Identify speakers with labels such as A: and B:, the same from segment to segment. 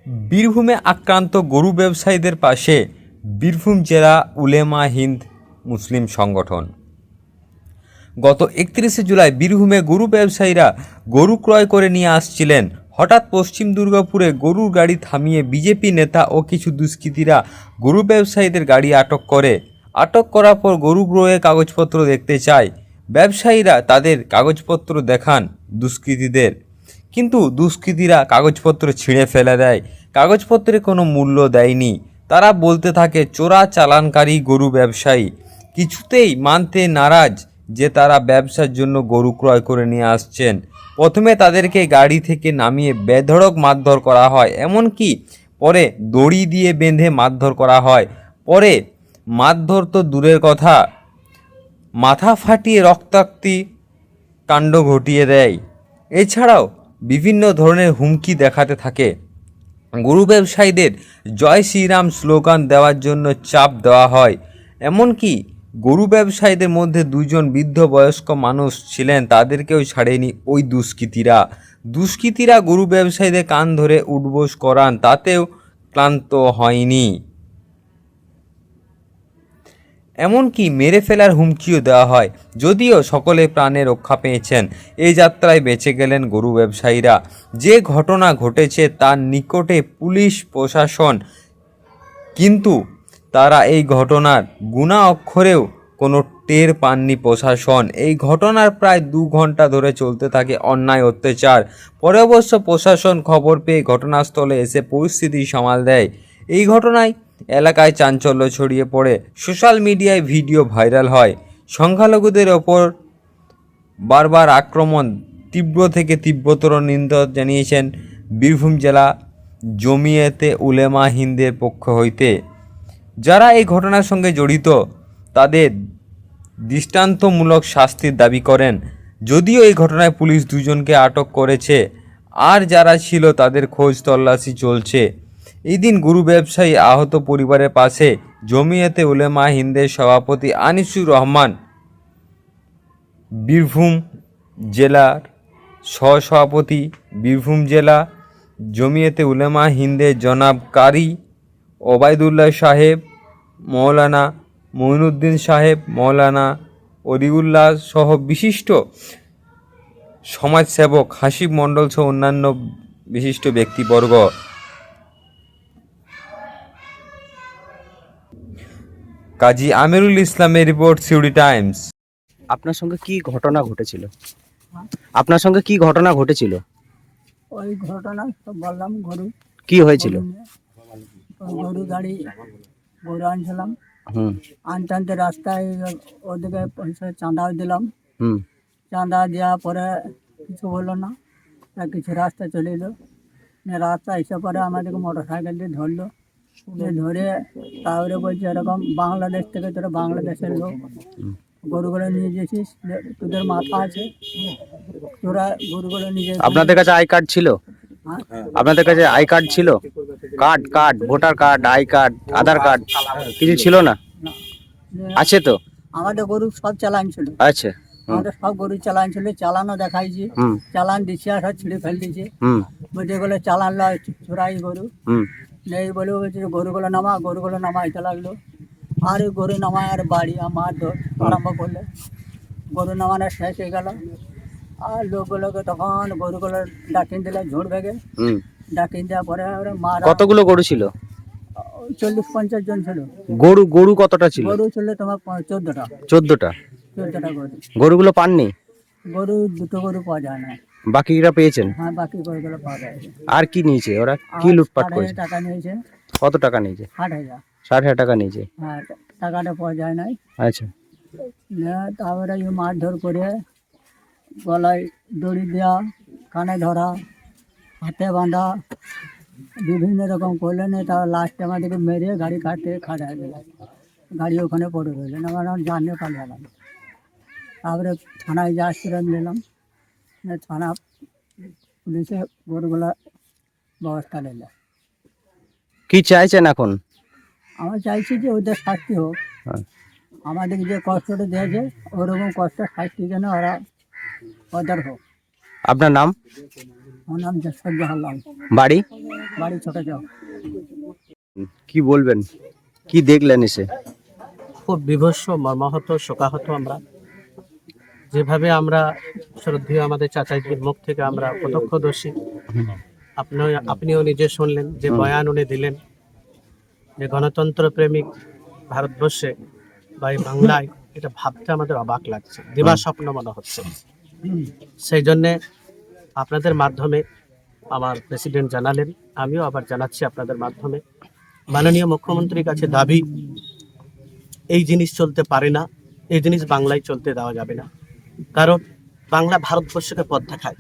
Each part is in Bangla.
A: বীরভূমে আক্রান্ত গরু ব্যবসায়ীদের পাশে বীরভূম জেলা উলেমা হিন্দ মুসলিম সংগঠন। গত 31শে জুলাই বীরভূমে গরু ব্যবসায়ীরা গরু ক্রয় করে নিয়ে আসছিলেন। হঠাৎ পশ্চিম দুর্গাপুরে গরুর গাড়ি থামিয়ে বিজেপি নেতা ও কিছু দুষ্কৃতীরা গরু ব্যবসায়ীদের গাড়ি আটক করে। আটক করার পর গরু ক্রয়ের কাগজপত্র দেখতে চায়। ব্যবসায়ীরা তাদের কাগজপত্র দেখান দুষ্কৃতীদের, কিন্তু দুষ্কৃতীরা কাগজপত্র ছিঁড়ে ফেলে দেয়। কাগজপত্রে কোনো মূল্য দেয়নি। তারা বলতে থাকে চোরা চালানকারী গরু ব্যবসায়ী। কিছুতেই মানতে নারাজ যে তারা ব্যবসার জন্য গরু ক্রয় করে নিয়ে আসছেন। প্রথমে তাদেরকে গাড়ি থেকে নামিয়ে বেধড়ক মারধর করা হয়, এমনকি পরে দড়ি দিয়ে বেঁধে মারধর করা হয়। পরে মারধর তো দূরের কথা, মাথা ফাটিয়ে রক্তাক্তি কাণ্ড ঘটিয়ে দেয়। এছাড়াও বিভিন্ন ধরনের হুমকি দেখাতে থাকে। গরু ব্যবসায়ীদের জয় শ্রীরাম স্লোগান দেওয়ার জন্য চাপ দেওয়া হয়। এমনকি গরু ব্যবসায়ীদের মধ্যে দুজন বৃদ্ধ বয়স্ক মানুষ ছিলেন, তাদেরকেও ছাড়েনি ওই দুষ্কৃতীরা গরু ব্যবসায়ীদের কান ধরে উঠবোস করান, তাতেও ক্লান্ত হয়নি। এমনকি মেরে ফেলার হুমকিও দেওয়া হয়। যদিও সকলে প্রাণে রক্ষা পেয়েছেন, এই যাত্রায় বেঁচে গেলেন গরু ব্যবসায়ীরা। যে ঘটনা ঘটেছে তার নিকটে পুলিশ প্রশাসন, কিন্তু তারা এই ঘটনার গুণা অক্ষরেও কোনো টের পাননি প্রশাসন। এই ঘটনার প্রায় 2 ঘন্টা ধরে চলতে থাকে অন্যায় অত্যাচার। পরে অবশ্য প্রশাসন খবর পেয়ে ঘটনাস্থলে এসে পরিস্থিতি সামাল দেয়। এই ঘটনায় এলাকায় চাঞ্চল্য ছড়িয়ে পড়ে, সোশ্যাল মিডিয়ায় ভিডিও ভাইরাল হয়। সংখ্যালঘুদের ওপর বারবার আক্রমণ তীব্র থেকে তীব্রতর নিন্দা জানিয়েছেন বীরভূম জেলা জমিয়েতে উলেমা হিন্দের পক্ষ হইতে। যারা এই ঘটনার সঙ্গে জড়িত তাদের দৃষ্টান্তমূলক শাস্তির দাবি করেন। যদিও এই ঘটনায় পুলিশ 2 জনকে আটক করেছে, আর যারা ছিল তাদের খোঁজ তল্লাশি চলছে। এই দিন গরু ব্যবসায়ী আহত পরিবারের পাশে জমিয়েতে উলেমা হিন্দের সভাপতি আনিসুর রহমান, বীরভূম জেলার সহসভাপতি বীরভূম জেলা জমিয়েতে উলেমা হিন্দের জনাব কারি ওবায়দুল্লাহ সাহেব, মৌলানা মঈনুদ্দিন সাহেব, মৌলানা অলিউল্লাহ সহ বিশিষ্ট সমাজসেবক হাসিব মণ্ডল সহ অন্যান্য বিশিষ্ট ব্যক্তিবর্গ। কাজী আমিরুল ইসলামের রিপোর্ট, সিউড়ি টাইমস।
B: আপনার সঙ্গে কি ঘটনা ঘটেছিল? আপনার সঙ্গে কি ঘটনা ঘটেছিল?
C: ওই ঘটনা তো বললাম, গরু
B: কি হয়েছিল?
C: গরু গাড়ি গরু আনছিলাম,
B: হুম
C: আনতে আনতে রাস্তায় ওদিকে পয়সা চাঁদাও দিলাম।
B: হুম
C: চাঁদা দেওয়ার পরে কিছু হলো না, তা কিছু রাস্তা চলে এলো। রাস্তা এসে পরে আমাদেরকে মোটর সাইকেল দিয়ে ধরলো। ধরে তারপরে বলছে এরকম বাংলাদেশ থেকে তোরা বাংলাদেশের লোক, গরুগুলো নিয়ে গেছিস, তোদের মাথা আছে, তোরা গরুগুলো নিয়ে
B: আপনাদের কাছে আই কার্ড ছিল? আপনাদের কাছে আই কার্ড ছিল? Card voter card, I card, Aadhaar card কিছু ছিল না? আছে তো?
C: আমাদের গরু সব চালান ছিল।
B: আচ্ছা।
C: আমাদের সব গরু চালান ছিল, চালানও দেখাইছি,
B: হুম
C: চালান দিচ্ছে আর সব ছিঁড়ে ফেল দিচ্ছে।
B: হুম
C: বলছে এগুলো চালান লয়, চোরাই গরু
B: হুম
C: নেই বলে বলছে গরুগুলো নামাইতে লাগলো। আর ওই গরু নামায় আর বাড়ি আমার আরম্ভ করলো। গরু নামানো শেষ হয়ে গেল, আর লোকগুলোকে তখন গরুগুলো ডাকিয়ে দিলে ঝুড় ভেগে।
B: হুম
C: ডাকিয়ে দেওয়ার পরে ওরা মারা।
B: কতগুলো গরু ছিল?
C: 40-50 জন ছিল।
B: গরু কতটা ছিল?
C: গরু ছিল তোমার 14টা।
B: 14টা।
C: 14টা গরু।
B: গরুগুলো পাননি?
C: গরু 2টো গরু পাওয়া যায় না।
B: বাকিরা পেয়েছেন?
C: হ্যাঁ, বাকি গরুগুলো পাওয়া যায়।
B: আর কি নিয়েছে ওরা? কি লুটপাট
C: 60,000
B: করেছে?
C: টাকা নিয়েছে।
B: কত টাকা নিয়েছে?
C: 60,000।
B: 60,000 টাকা নিয়েছে।
C: হ্যাঁ, টাকাটা পাওয়া যায় নাই।
B: আচ্ছা।
C: তারপরে মারধর করে গলায় দড়ি দেওয়া, কানে ধরা, হাতে বাঁধা, বিভিন্ন রকম করলে না। তার লাস্টে আমাদেরকে মেরে গাড়ি খাটায় দিল। গাড়ি ওখানে পড়ে রইলেন, আমার জানিয়ে পালালাম। তারপরে থানায় যা আশ্রয় নিলাম, থানা পুলিশে গরুগুলা ব্যবস্থা নিল।
B: কি চাইছেন এখন?
C: আমরা চাইছি যে ওদের শাস্তি হোক।
B: হ্যাঁ।
C: আমাদের যে কষ্টটা দিয়েছে ওরকম কষ্ট শাস্তি যেন ওরা ওদের হোক।
B: আপনার নাম?
C: আমার নাম সজ্জাহার লাল,
B: বাড়ি?
C: বাড়ি ছোট চাও।
B: কি বলবেন, কি দেখলেন এসে?
D: খুব বিভৎস মর্মাহত শোকাহত আমরা, যেভাবে আমরা শ্রদ্ধেয় আমাদের চাচাজির মুখ থেকে আমরা প্রত্যক্ষদর্শী। আপনিও নিজে শুনলেন যে বয়ান উনি দিলেন, যে গণতন্ত্র প্রেমিক ভারতবর্ষে বা এই বাংলায়, এটা ভাবতে আমাদের অবাক লাগছে, দিবা স্বপ্ন মনে হচ্ছে। সেই জন্যে আপনাদের মাধ্যমে আমার প্রেসিডেন্ট জানালেন, আমিও আবার জানাচ্ছি আপনাদের মাধ্যমে, মাননীয় মুখ্যমন্ত্রীর কাছে দাবি, এই জিনিস চলতে পারে না, এই জিনিস বাংলায় চলতে দেওয়া যাবে না। কারণ বাংলা ভারতবর্ষকে পথ দেখায়।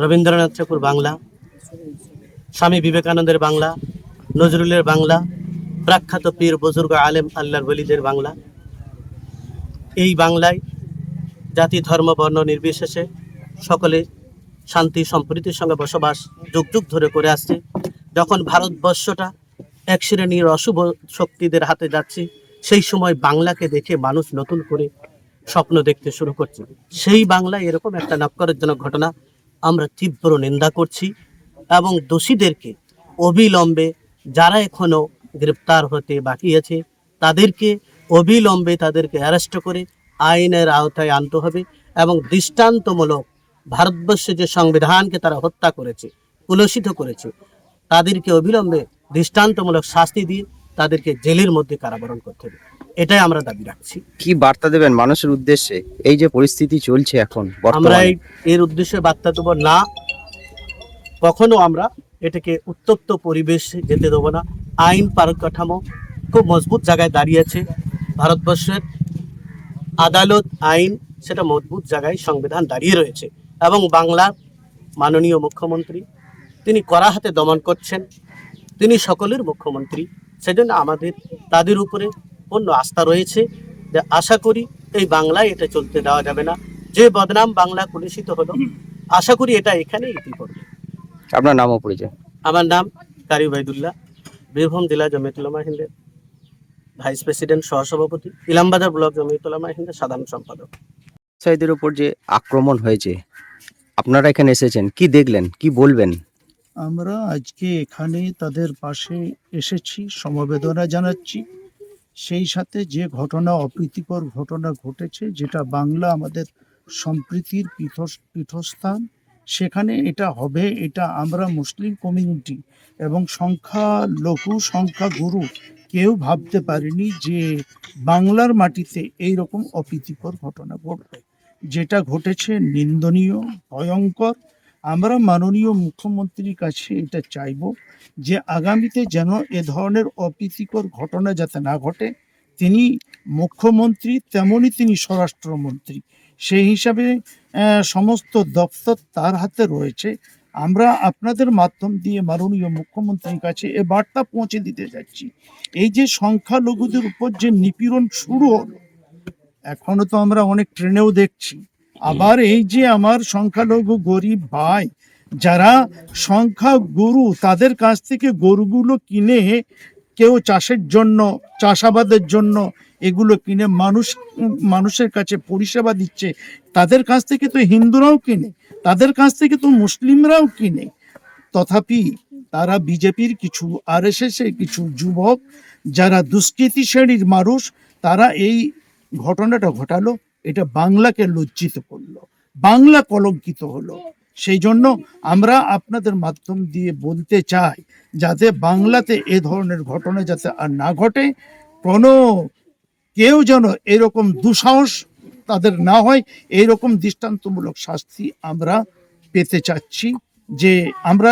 D: রবীন্দ্রনাথ ঠাকুর বাংলা, স্বামী বিবেকানন্দের বাংলা, নজরুলের বাংলা, প্রখ্যাত পীর বুজুর্গ আলেম আল্লাহর ওলিদের বাংলা। এই বাংলায় জাতি ধর্ম বর্ণ নির্বিশেষে সকলে শান্তি সম্প্রীতির সঙ্গে বসবাস যুগ যুগ ধরে করে আসছে। যখন ভারতবর্ষটা এক শ্রেণীর অশুভ শক্তিদের হাতে যাচ্ছে, সেই সময় বাংলাকে দেখে মানুষ নতুন করে স্বপ্ন দেখতে শুরু করছে। সেই বাংলায় এরকম একটা নক্কারজনক ঘটনা আমরা তীব্র নিন্দা করছি, এবং দোষীদেরকে অবিলম্বে, যারা এখনো গ্রেপ্তার হতে বাকি আছে, তাদেরকে অবিলম্বে তাদেরকে অ্যারেস্ট করে আইনের আওতায় আনতে হবে, এবং দৃষ্টান্তমূলক ভারতবর্ষে যে সংবিধানকে তারা হত্যা করেছে, কুলসিত করেছে, তাদেরকে অবিলম্বে দৃষ্টান্তমূলক শাস্তি দিয়ে তাদেরকে জেলের মধ্যে কারাবরণ করতে হবে। এটাই আমরা দাবি রাখছি।
B: কি বার্তা দেবেন মানুষের উদ্দেশ্যে, এই যে পরিস্থিতি চলছে এখন
D: আমরা
B: বর্তমানে?
D: এর উদ্দেশ্যে বার্তা দেবো না, কখনো আমরা এটাকে উত্তপ্ত পরিবেশে যেতে দেবো না। আইন কাঠামো খুব মজবুত জায়গায় দাঁড়িয়েছে। ভারতবর্ষের আদালত, আইন, সেটা মজবুত জায়গায় সংবিধান দাঁড়িয়ে রয়েছে, এবং বাংলার মাননীয় মুখ্যমন্ত্রী তিনি কড়া হাতে দমন করছেন। তিনি সকলের মুখ্যমন্ত্রী, সেজন্য আমাদের তাদের উপরে পূর্ণ আস্থা রয়েছে, যে আশা করি এই বাংলায় এটা চলতে দেওয়া যাবে না। যে বদনাম বাংলা কুলুষিত হলো, আশা করি এটা এখানেই ইতি করবে।
B: আপনার নাম ও পরিচয়?
D: আমার নাম কারি ওবায়দুল্লাহ, বীরভূম জেলা জমিয়ত উলামা হিন্দের ভাইস প্রেসিডেন্ট, সহসভাপতি, ইলামবাজার ব্লক জমিয়ত উলামা হিন্দের সাধারণ সম্পাদক।
B: ব্যবসায়ীদের উপর যে আক্রমণ হয়েছে, আপনারা এখানে এসেছেন, কি দেখলেন, কি বলবেন?
E: আমরা আজকে এখানে তাদের পাশে এসেছি, সমবেদনা জানাচ্ছি। সেই সাথে যে ঘটনা, অপ্রীতিকর ঘটনা ঘটেছে, যেটা বাংলা আমাদের সম্প্রীতির পীঠস্থান, সেখানে এটা হবে, এটা আমরা মুসলিম কমিউনিটি এবং সংখ্যালঘু সংখ্যাগুরু কেউ ভাবতে পারেনি যে বাংলার মাটিতে এই রকম অপ্রীতিকর ঘটনা ঘটবে। যেটা ঘটেছে নিন্দনীয়, ভয়ঙ্কর। আমরা মাননীয় মুখ্যমন্ত্রীর কাছে এটা চাইব যে আগামীতে যেন এ ধরনের অপ্রীতিকর ঘটনা যাতে না ঘটে। তিনি মুখ্যমন্ত্রী, তেমনই তিনি স্বরাষ্ট্রমন্ত্রী, সেই হিসাবে সমস্ত দপ্তর তার হাতে রয়েছে। আমরা আপনাদের মাধ্যম দিয়ে মাননীয় মুখ্যমন্ত্রীর কাছে এ বার্তা পৌঁছে দিতে যাচ্ছি, এই যে সংখ্যালঘুদের উপর যে নিপীড়ন শুরু হলো, এখনো তো আমরা অনেক ট্রেনেও দেখছি, আবার এই যে আমার সংখ্যালঘু গরিব ভাই যারা সংখ্যাগুরু, তাদের কাছ থেকে গরুগুলো কিনে, কেউ চাষের জন্য, চাষাবাদের জন্য এগুলো কিনে মানুষের কাছে পরিষেবা দিচ্ছে, তাদের কাছ থেকে তো হিন্দুরাও কিনে, তাদের কাছ থেকে তো মুসলিমরাও কিনে। তথাপি তারা বিজেপির কিছু, RSS এর কিছু যুবক যারা দুষ্কৃতী শ্রেণীর মানুষ, তারা এই ঘটনাটা ঘটালো, এটা বাংলাকে লজ্জিত করলো, বাংলা কলঙ্কিত হলো। সেই জন্য আমরা আপনাদের মাধ্যম দিয়ে বলতে চাই, যাতে বাংলাতে এ ধরনের ঘটনা যাতে আর না ঘটে, কোনো কেউ যেন এরকম দুঃসাহস তাদের না হয়, এইরকম দৃষ্টান্তমূলক শাস্তি আমরা পেতে চাচ্ছি, যে আমরা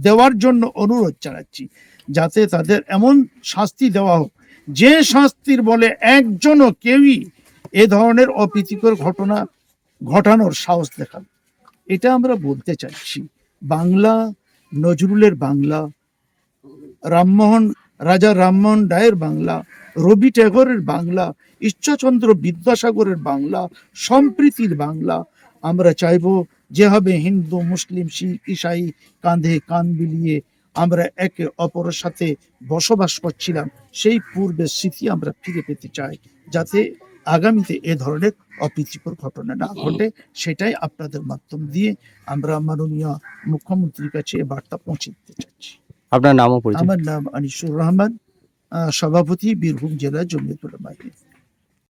E: দেওয়ার জন্য অনুরোধ জানাচ্ছি, যাতে তাদের এমন শাস্তি দেওয়া হোক, যে শাস্তির বলে একজনও কেউই এ ধরনের অপ্রীতিকর ঘটনা ঘটানোর সাহস দেখাবে। এটা আমরা বলতে চাচ্ছি। বাংলা নজরুলের বাংলা, রাজা রামমোহন রায়ের বাংলা, রবি ট্যাগরের বাংলা, ঈশ্বরচন্দ্র বিদ্যাসাগরের বাংলা, সম্প্রীতির বাংলা। আমরা চাইব যেভাবে হিন্দু, মুসলিম, শিখ, ঈসাই কাঁধে কাঁধ মিলিয়ে আমরা একে অপরের সাথে বসবাস করছিলাম, সেই পূর্বের স্মৃতি আমরা ফিরে পেতে চাই, যাতে আগামীতে এ ধরনের অপ্রীতিকর ঘটনা না ঘটে, সেটাই আপনাদের মাধ্যম দিয়ে আমরা মাননীয় মুখ্যমন্ত্রীর কাছে এ বার্তা পৌঁছে দিতে চাচ্ছি।
B: আপনার নামও পরিচয়।
E: আমার নাম আনিসুর রহমান, সভাপতি, বীরভূম জেলা জমিয়তুল উলামা হিন্দ।